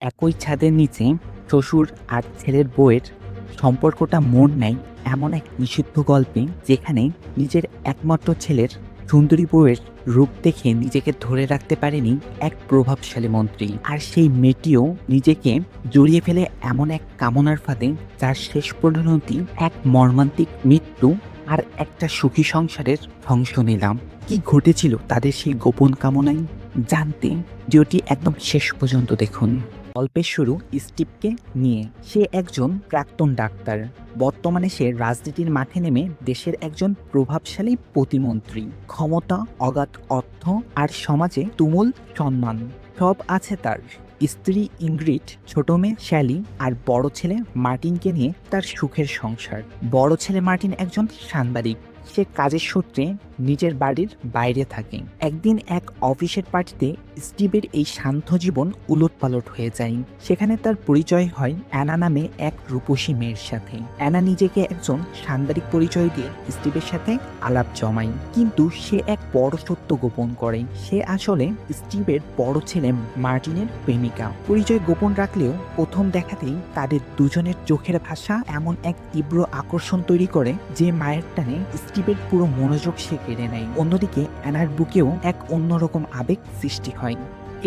একই ছাদের নিচে শ্বশুর আর ছেলের বউয়ের সম্পর্কটা মোড় নেয় এমন এক নিষিদ্ধ গল্পে, যেখানে নিজের একমাত্র ছেলের সুন্দরী বউয়ের রূপ দেখে নিজেকে ধরে রাখতে পারেনি এক প্রভাবশালী মন্ত্রী। আর সেই মেয়েটিও নিজেকে জড়িয়ে ফেলে এমন এক কামনার ফাঁদে, যার শেষ পরিণতি এক মর্মান্তিক মৃত্যু আর একটা সুখী সংসারের ধ্বংস নিলাম। কি ঘটেছিল তাদের সেই গোপন কামনায় জানতে ভিডিওটি একদম শেষ পর্যন্ত দেখুন। গল্পের শুরু স্টিভকে নিয়ে। সে একজন প্রাক্তন ডাক্তার। বর্তমানে সে রাজনীতির মাঠে নেমে দেশের একজন প্রভাবশালী প্রতিমন্ত্রী। ক্ষমতা, অগাধ অর্থ আর সমাজে তুমুল সম্মান সব আছে তার। স্ত্রী ইংগ্রিড, ছোট মেয়ে শ্যালি আর বড় ছেলে মার্টিনকে নিয়ে তার সুখের সংসার। বড় ছেলে মার্টিন একজন সাংবাদিক। সে কাজের সূত্রে নিজের বাড়ির বাইরে থাকে। একদিন এক অফিসের পার্টিতে স্টিভের এই শান্ত জীবন উলটপালট হয়ে যায়। সেখানে তার পরিচয় হয় অ্যানা নামে এক রূপসী মেয়ের সাথে। অ্যানা নিজেকে একজন সাংবাদিক পরিচয় দিয়ে স্টিভের সাথে আলাপ জমায়, কিন্তু সে এক বড় সত্য গোপন করে। সে আসলে স্টিভের বড় ছেলে মার্টিনের প্রেমিকা। পরিচয় গোপন রাখলেও প্রথম দেখাতেই তাদের দুজনের চোখের ভাষা এমন এক তীব্র আকর্ষণ তৈরি করে যে মায়ের টানে স্টিভের পুরো মনোযোগ সে কেড়ে নেয়। অন্যদিকে অ্যানার বুকেও এক অন্যরকম আবেগ সৃষ্টি হয়।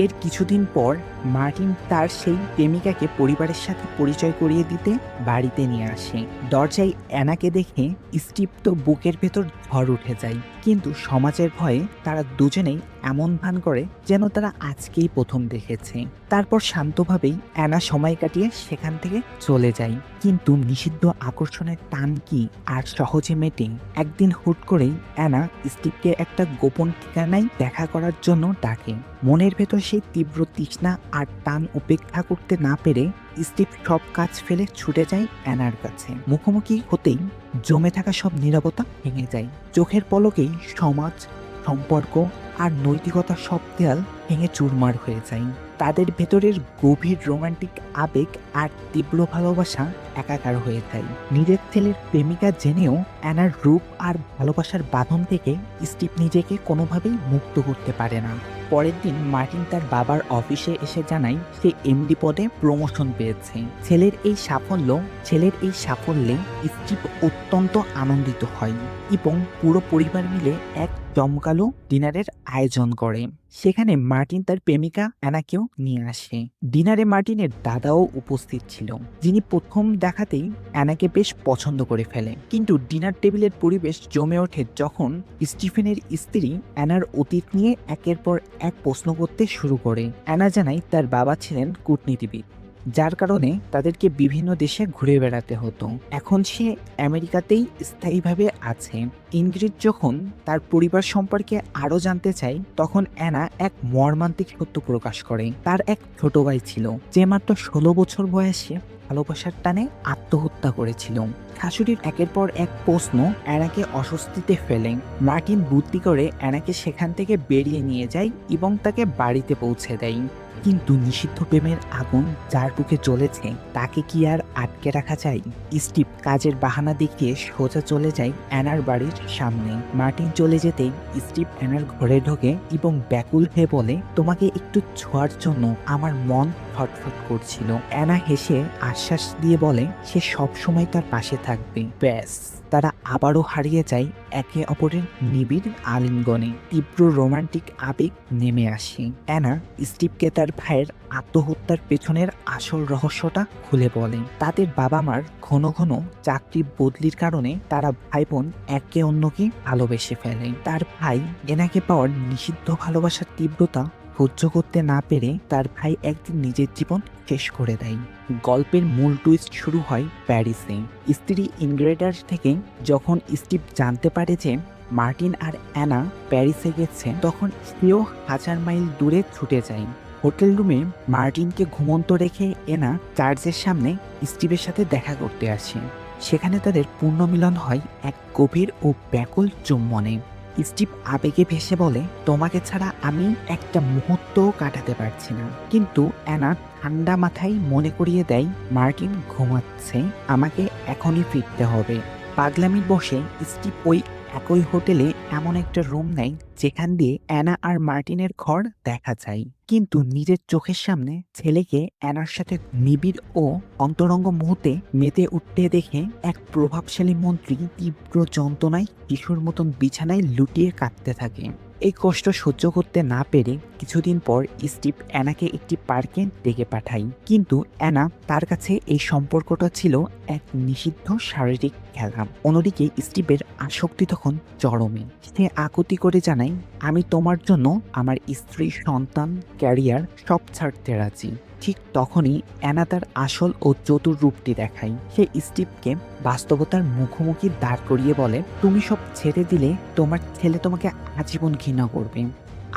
এর কিছুদিন পর মার্টিন তার সেই প্রেমিকাকে পরিবারের সাথে পরিচয় করিয়ে দিতে বাড়িতে নিয়ে আসে। দরজায় অ্যানাকে দেখে স্টিভ তো বুকের ভেতর ঝড় উঠে যায়, কিন্তু সমাজের ভয়ে তারা দুজনেই এমন ভান করে যেন তারা আজকেই প্রথম দেখেছে। তারপর শান্তভাবেই অ্যানা সময় কাটিয়ে সেখান থেকে চলে যায়। কিন্তু নিষিদ্ধ আকর্ষণের টান কি আর সহজে মেটে? একদিন হুট করেই অ্যানা স্টিভকে একটা গোপন ঠিকানায় দেখা করার জন্য ডাকে। মনের ভেতর সেই তীব্র তৃষ্ণা আর টান উপেক্ষা করতে না পেরে স্টিভ সব কাজ ফেলে ছুটে যায় অ্যানার কাছে। মুখোমুখি হতেই জমে থাকা সব নীরবতা ভেঙে যায়। চোখের পলকেই সমাজ, সম্পর্ক আর নৈতিকতার সব দেয়াল ভেঙে চুরমার হয়ে যায়। তাদের ভেতরের গভীর রোমান্টিক আবেগ আর তীব্র ভালোবাসা একাকার হয়ে যায়। নিজের ছেলের প্রেমিকা জেনেও অ্যানার রূপ আর ভালোবাসার বাঁধন থেকে স্টিভ নিজেকে কোনোভাবেই মুক্ত করতে পারে না। পরের দিন মার্টিন তার বাবার অফিসে এসে জানায় সে এমডি পদে প্রমোশন পেয়েছে। ছেলের এই সাফল্যে স্টিভ অত্যন্ত আনন্দিত হয় এবং পুরো পরিবার মিলে এক জমকালো ডিনারের আয়োজন করে। সেখানে মার্টিন তার প্রেমিকা অ্যানাকেও নিয়ে আসে। ডিনারে মার্টিনের দাদাও উপস্থিত ছিল, যিনি প্রথম দেখাতেই অ্যানাকে বেশ পছন্দ করে ফেলে। কিন্তু ডিনার টেবিলের পরিবেশ জমে ওঠে যখন স্টিফেনের স্ত্রী অ্যানার অতীত নিয়ে একের পর এক প্রশ্ন করতে শুরু করে। অ্যানা জানায় তার বাবা ছিলেন কূটনীতিবিদ, যার কারণে তাদেরকে বিভিন্ন দেশে ঘুরে বেড়াতে হতো। এখন সে আমেরিকাতেই স্থায়ীভাবে আছে। ইনগ্রিড যখন তার পরিবার সম্পর্কে আরো জানতে চায়, তখন অ্যানা এক মর্মান্তিক সত্য প্রকাশ করে। তার এক ছোট ভাই ছিল, যে মাত্র 16 বছর বয়সে ভালোবাসার টানে আত্মহত্যা করেছিল। শাশুড়ির একের পর এক প্রশ্ন অ্যানাকে অস্বস্তিতে ফেলে। মার্টিন বুদ্ধি করে অ্যানাকে সেখান থেকে বেরিয়ে নিয়ে যায় এবং তাকে বাড়িতে পৌঁছে দেয়। কিন্তু নিষিদ্ধ প্রেমের আগুন যার বুকে জ্বলেছে, তাকে কি আর আটকে রাখা যায়? স্টিভ কাজের বাহানা দেখিয়ে সোজা চলে যায় অ্যানার বাড়ির সামনে। মার্টিন চলে যেতেই স্টিভ অ্যানার ঘরে ঢোকে এবং ব্যাকুল হয়ে বলে, তোমাকে একটু ছোঁয়ার জন্য আমার মন ছটফট করছিল। অ্যানা হেসে আশ্বাস দিয়ে বলে সে সবসময় তার পাশে থাকবে। ব্যাস, তারা আবারও হারিয়ে যায় একে অপরের নিবিড় আলিঙ্গনে। তীব্র রোমান্টিক আবেগ নেমে আসে। অ্যানা স্টিভকে তার ভাইয়ের আত্মহত্যার পেছনের আসল রহস্যটা খুলে বলে। তাদের বাবা মার ঘন ঘন চাকরি বদলির কারণে তারা ভাই বোন একে অন্যকে ভালোবেসে ফেলে। তার ভাই এনাকে পাওয়ার নিষিদ্ধ ভালোবাসার তীব্রতা সহ্য করতে না পেরে তার ভাই একদিন নিজের জীবন শেষ করে দেয়। গল্পের মূল টুইস্ট শুরু হয় প্যারিসে। স্ত্রী ইনগ্রেডার থেকে যখন স্টিভ জানতে পারে যে মার্টিন আর অ্যানা প্যারিসে গেছে, তখন সেও 1000 মাইল দূরে ছুটে যায়। হোটেল রুমে মার্টিনকে ঘুমন্ত রেখে এনা চার্চের সামনে স্টিভের সাথে দেখা করতে আসে। সেখানে তাদের পুনর্মিলন হয় এক গভীর ও ব্যাকুল চুম্বনে। স্টিভ আবেগে ভেসে বলে, তোমাকে ছাড়া আমি একটা মুহূর্তও কাটাতে পারছি না। কিন্তু অ্যানা ঠান্ডা মাথায় মনে করিয়ে দেয়, মার্টিন ঘুমাচ্ছে, আমাকে এখনই ফিরতে হবে। পাগলামির বসে স্টিভ ওই একই হোটেলে এমন একটা রুম নেয় যেখান দিয়ে অ্যানা আর মার্টিনের ঘর দেখা যায়। কিন্তু নিজের চোখের সামনে ছেলেকে অ্যানার সাথে নিবিড় ও অন্তরঙ্গ মুহূর্তে মেতে উঠতে দেখে এক প্রভাবশালী মন্ত্রী তীব্র যন্ত্রণায় শিশুর মতন বিছানায় লুটিয়ে কাঁদতে থাকে। এই কষ্ট সহ্য করতে না পেরে কিছুদিন পর স্টিভ অ্যানাকে একটি পার্কে ডেকে পাঠায়। কিন্তু অ্যানা তার কাছে এই সম্পর্কটা ছিল এক নিষিদ্ধ শারীরিক খেলা। অন্যদিকে স্টিভের আসক্তি তখন চরমে। সে আকুতি করে জানায়, আমি তোমার জন্য আমার স্ত্রী, সন্তান, ক্যারিয়ার সব ছাড়তে রাজি। ঠিক তখনই অ্যানা তার আসল ও চতুর রূপটি দেখায়। সে স্টিভকে বাস্তবতার মুখোমুখি দাঁড় করিয়ে বলে, তুমি সব ছেড়ে দিলে তোমার ছেলে তোমাকে আজীবন ঘৃণা করবে।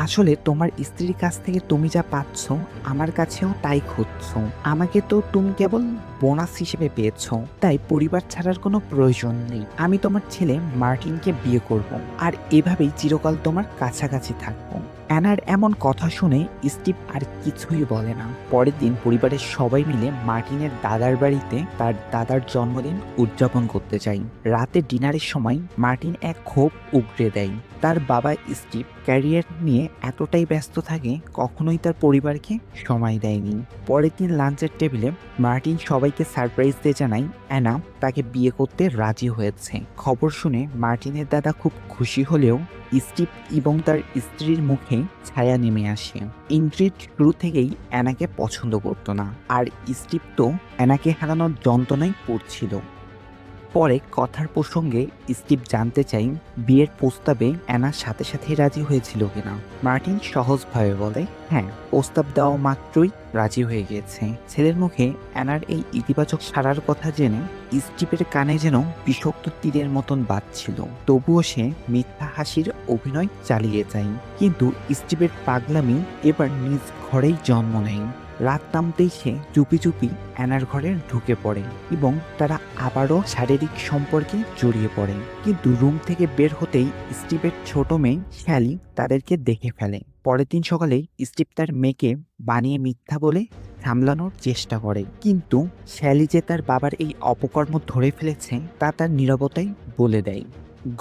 আসলে তোমার স্ত্রীর কাছ থেকে তুমি যা পাচ্ছ আমার কাছেও তাই খুঁজছো। আমাকে তো তুমি কেবল বোনাস হিসেবে পেয়েছো, তাই পরিবার ছাড়ার কোনো প্রয়োজন নেই। আমি তোমার ছেলে মার্টিনকে বিয়ে করব, আর এভাবেই চিরকাল তোমার কাছাকাছি থাকবো। অ্যানার এমন কথা শুনে স্টিভ আর কিছুই বলে না। পরের দিন পরিবারের সবাই মিলে মার্টিনের দাদার বাড়িতে তার দাদার জন্মদিন উদযাপন করতে যায়। রাতে ডিনারের সময় মার্টিন এক ক্ষোভ উগরে দেয়। তার বাবা স্টিভ ক্যারিয়ার নিয়ে এতটাই ব্যস্ত থাকে কখনোই তার পরিবারকে সময় দেয়নি। পরের দিন লাঞ্চের টেবিলে মার্টিন সবাইকে সারপ্রাইজ দিয়ে জানায় অ্যানা তাকে বিয়ে করতে রাজি হয়েছে। খবর শুনে মার্টিনের দাদা খুব খুশি হলেও স্টিভ এবং তার স্ত্রীর মুখে ছায়া নেমে আসে। ইন্দ্রিদ শুরু থেকেই অ্যানাকে পছন্দ করতো না, আর স্টিভ তো অ্যানাকে হারানোর যন্ত্রণায় পড়ছিল। পরে কথার প্রসঙ্গে স্টিভ জানতে চাই বিয়ের প্রস্তাবে অ্যানার সাথে সাথে রাজি হয়েছিল কিনা। মার্টিন সহজভাবে বলে, হ্যাঁ, প্রস্তাব দেওয়া মাত্রই রাজি হয়ে গিয়েছে। ছেলের মুখে অ্যানার এই ইতিবাচক সাড়ার কথা জেনে স্টিভের কানে যেন বিষাক্ত তীরের মতন বাজছিল। তবুও সে মিথ্যা হাসির অভিনয় চালিয়ে যায়। কিন্তু স্টিভের পাগলামি এবার নিজ ঘরেই জন্ম নেয়। রাত নামতেই সে চুপি চুপি অ্যানার ঘরে ঢুকে পড়ে এবং তারা আবারও শারীরিক সম্পর্কে জড়িয়ে পড়ে। কিন্তু রুম থেকে বের হতেই স্টিভের ছোট মেয়ে শ্যালি তাদেরকে দেখে ফেলে। পরের দিন সকালে স্টিভ তার মেয়েকে বানিয়ে মিথ্যা বলে সামলানোর চেষ্টা করে, কিন্তু শ্যালি যে তার বাবার এই অপকর্ম ধরে ফেলেছে তা তার নীরবতাই বলে দেয়।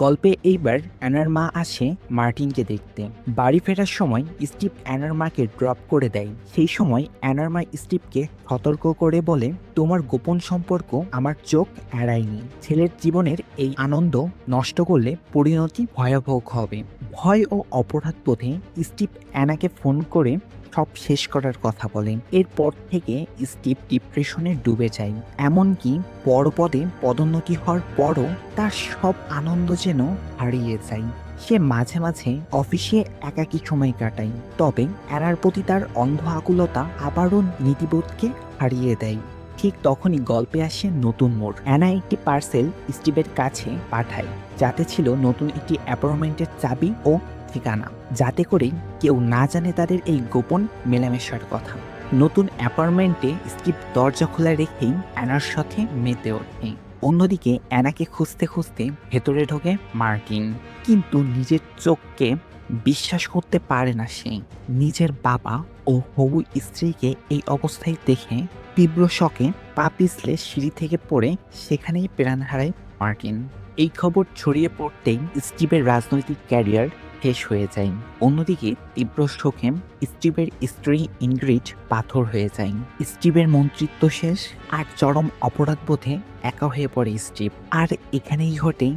গল্পে এইবার অ্যানার মা আসে মার্টিনকে দেখতে। বাড়ি ফেরার সময় স্টিভ অ্যানার মাকে ড্রপ করে দেয়। সেই সময় অ্যানার মা স্টিভকে সতর্ক করে বলে, তোমার গোপন সম্পর্ক আমার চোখ এড়ায়নি। ছেলের জীবনের এই আনন্দ নষ্ট করলে পরিণতি ভয়াবহ হবে। ভয় ও অপরাধ বোধে স্টিভ অ্যানাকে ফোন করে সব শেষ করার কথা বলেন। এরপর থেকে স্টিভ ডিপ্রেশনে ডুবে যায়। এমনকি বড় পদে পদোন্নতি হওয়ার পরও তার সব আনন্দ যেন হারিয়ে যায়। সে মাঝে মাঝে অফিসে একাকী সময় কাটায়, তবে অ্যানার প্রতি তার অন্ধ আকুলতা আবারও নীতিবোধকে হারিয়ে দেয়। ঠিক তখনই গল্পে আসে নতুন মোড়। অ্যানা একটি পার্সেল স্টিভের কাছে পাঠায়, যাতে ছিল নতুন একটি অ্যাপার্টমেন্টের চাবি ও ঠিকানা, যাতে করে কেউ না জানে তাদের এই গোপন মেলামেশার কথা। নতুন অ্যাপার্টমেন্টে স্টিভ দরজা খোলা রেখেই অ্যানার সাথে মেতে ওঠে। অন্যদিকে অ্যানাকে খুঁজতে খুঁজতে ভেতরে ঢোকে মার্টিন, কিন্তু নিজের চোখকে বিশ্বাস করতে পারে না সে। নিজের বাবা ও হবু স্ত্রীকে এই অবস্থায় দেখে তীব্র শকে পা পিছলে সিঁড়ি থেকে পড়ে সেখানেই প্রাণ হারায় মার্টিন। এই খবর ছড়িয়ে পড়তেই স্টিভের রাজনৈতিক ক্যারিয়ার শেষ হয়ে যায়। অন্যদিকে তীব্র শোকে স্টিভের স্ত্রী ইনগ্রিড পাথর হয়ে যায়। স্টিভের মন্ত্রিত্ব শেষ, আর চরম অপরাধবোধে একা হয়ে পড়ে স্টিভ। আর এখানেই ঘটে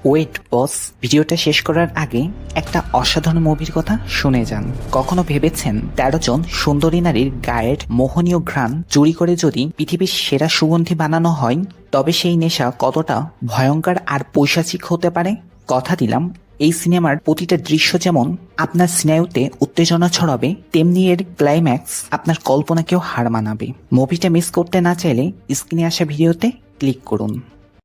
ওয়েট বস, ভিডিওটা শেষ করার আগে একটা অসাধারণ মুভির কথা শুনে যান। কখনো ভেবেছেন 13 জন সুন্দরী নারীর গায়ের মোহনীয় ঘ্রাণ চুরি করে যদি পৃথিবীর সেরা সুগন্ধি বানানো হয়, তবে সেই নেশা কতটা ভয়ঙ্কর আর পৈশাচিক হতে পারে? কথা দিলাম, এই সিনেমার প্রতিটা দৃশ্য যেমন আপনার স্নায়ুতে উত্তেজনা ছড়াবে, তেমনি এর ক্লাইম্যাক্স আপনার কল্পনাকেও হার মানাবে। মুভিটা মিস করতে না চাইলে স্ক্রিনে আসা ভিডিওতে ক্লিক করুন।